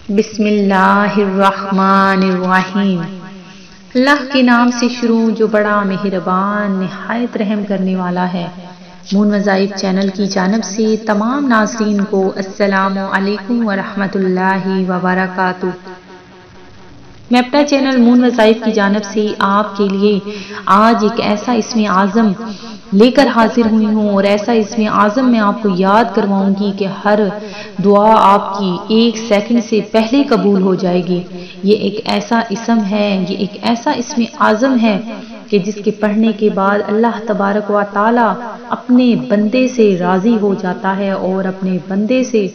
بسم اللہ الرحمن الرحیم۔ اللہ کے نام سے شروع جو بڑا مہربان نہایت رحم کرنے والا ہے۔ مون وظائف چینل کی جانب سے تمام ناظرین کو السلام علیکم ورحمۃ اللہ وبرکاتہ۔ میں اپنا چینل مون وظائف کی جانب سے آپ کے لیے آج ایک ایسا اسم اعظم لے کر حاضر ہوئی ہوں، اور ایسا اسم اعظم میں آپ کو یاد کرواؤں گی کہ ہر دعا آپ کی 1 سیکنڈ سے پہلے قبول ہو جائے گی۔ یہ ایک ایسا اسم ہے، یہ ایک ایسا اسم اعظم ہے کہ جس کے پڑھنے کے بعد اللہ تبارک و تعالی اپنے بندے سے راضی ہو جاتا ہے اور اپنے بندے سے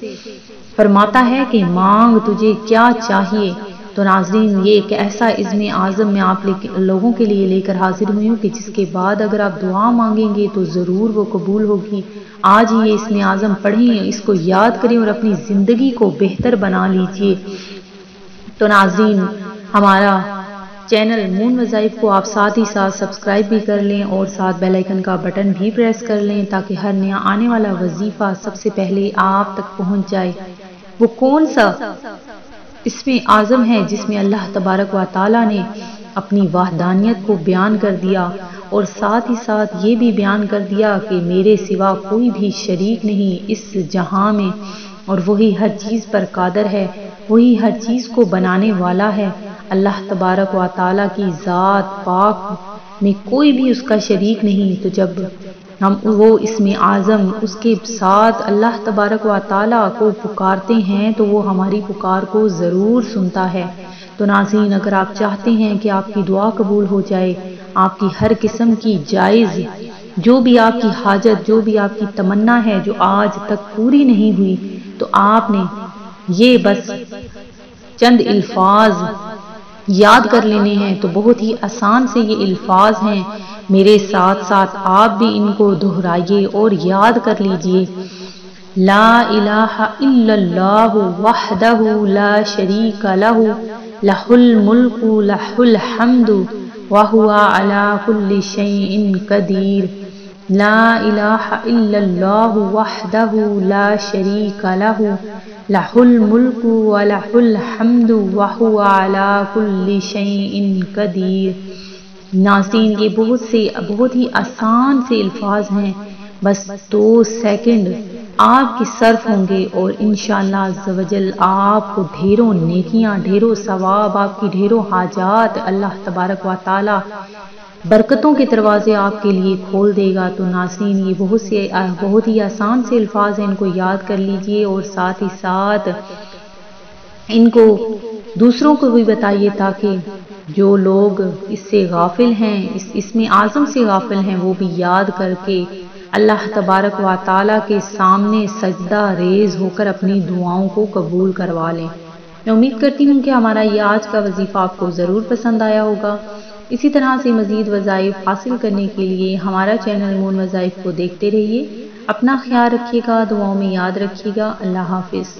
فرماتا ہے کہ مانگ تجھے کیا چاہیے۔ تو ناظرین، یہ ایک ایسا اسم اعظم میں آپ لوگوں کے لیے لے کر حاضر ہوئی ہوں کہ جس کے بعد اگر آپ دعا مانگیں گے تو ضرور وہ قبول ہوگی۔ آج ہی یہ اسم اعظم پڑھیں، اس کو یاد کریں اور اپنی زندگی کو بہتر بنا لیجئے۔ تو ناظرین، ہمارا چینل مون وظائف کو آپ ساتھ ہی ساتھ سبسکرائب بھی کر لیں اور ساتھ بیل آئیکن کا بٹن بھی پریس کر لیں تاکہ ہر نیا آنے والا وظیفہ سب سے پہلے آپ تک پہنچ جائے۔ وہ کون سا اسم اعظم ہے جس میں اللہ تبارک و تعالی نے اپنی وحدانیت کو بیان کر دیا اور ساتھ ہی ساتھ یہ بھی بیان کر دیا کہ میرے سوا کوئی بھی شریک نہیں اس جہاں میں، اور وہی ہر چیز پر قادر ہے، وہی ہر چیز کو بنانے والا ہے۔ اللہ تبارک و تعالی کی ذات پاک میں کوئی بھی اس کا شریک نہیں۔ تو جب ہم وہ اسم اعظم اس کے ساتھ اللہ تبارک و تعالی کو پکارتے ہیں تو وہ ہماری پکار کو ضرور سنتا ہے۔ تو ناظرین، اگر آپ چاہتے ہیں کہ آپ کی دعا قبول ہو جائے، آپ کی ہر قسم کی جائز جو بھی آپ کی حاجت، جو بھی آپ کی تمنا ہے جو آج تک پوری نہیں ہوئی، تو آپ نے یہ بس چند الفاظ یاد کر لینے ہیں۔ تو بہت ہی آسان سے یہ الفاظ ہیں، میرے ساتھ ساتھ آپ بھی ان کو دہرائیے اور یاد کر لیجئے۔ لا الہ الا اللہ وحدہ لا شریک لہ، لہ الملک لہ الحمد وہو علی کل شیء قدیر۔ لا الہ الا اللہ وحدہ لا شریک لہ، لہ الملک ولہ الحمد وہو علی کل شیء قدیر۔ ناظرین، یہ بہت ہی آسان سے الفاظ ہیں، بس 2 سیکنڈ آپ کی صرف ہوں گے اور انشاءاللہ عز و جل آپ کو ڈھیروں نیکیاں، ڈھیروں ثواب، آپ کی ڈھیروں حاجات اللہ تبارک و تعالی برکتوں کے دروازے آپ کے لیے کھول دے گا۔ تو ناظرین، یہ بہت ہی آسان سے الفاظ ہیں، ان کو یاد کر لیجئے اور ساتھ ہی ساتھ ان کو دوسروں کو بھی بتائیے تاکہ جو لوگ اس سے غافل ہیں، اس اسم اعظم سے غافل ہیں، وہ بھی یاد کر کے اللہ تبارک و تعالی کے سامنے سجدہ ریز ہو کر اپنی دعاؤں کو قبول کروا لیں۔ میں امید کرتی ہوں کہ ہمارا یہ آج کا وظیفہ آپ کو ضرور پسند آیا ہوگا۔ اسی طرح سے مزید وظائف حاصل کرنے کے لیے ہمارا چینل مون وظائف کو دیکھتے رہیے۔ اپنا خیال رکھیے گا، دعاؤں میں یاد رکھیے گا۔ اللہ حافظ۔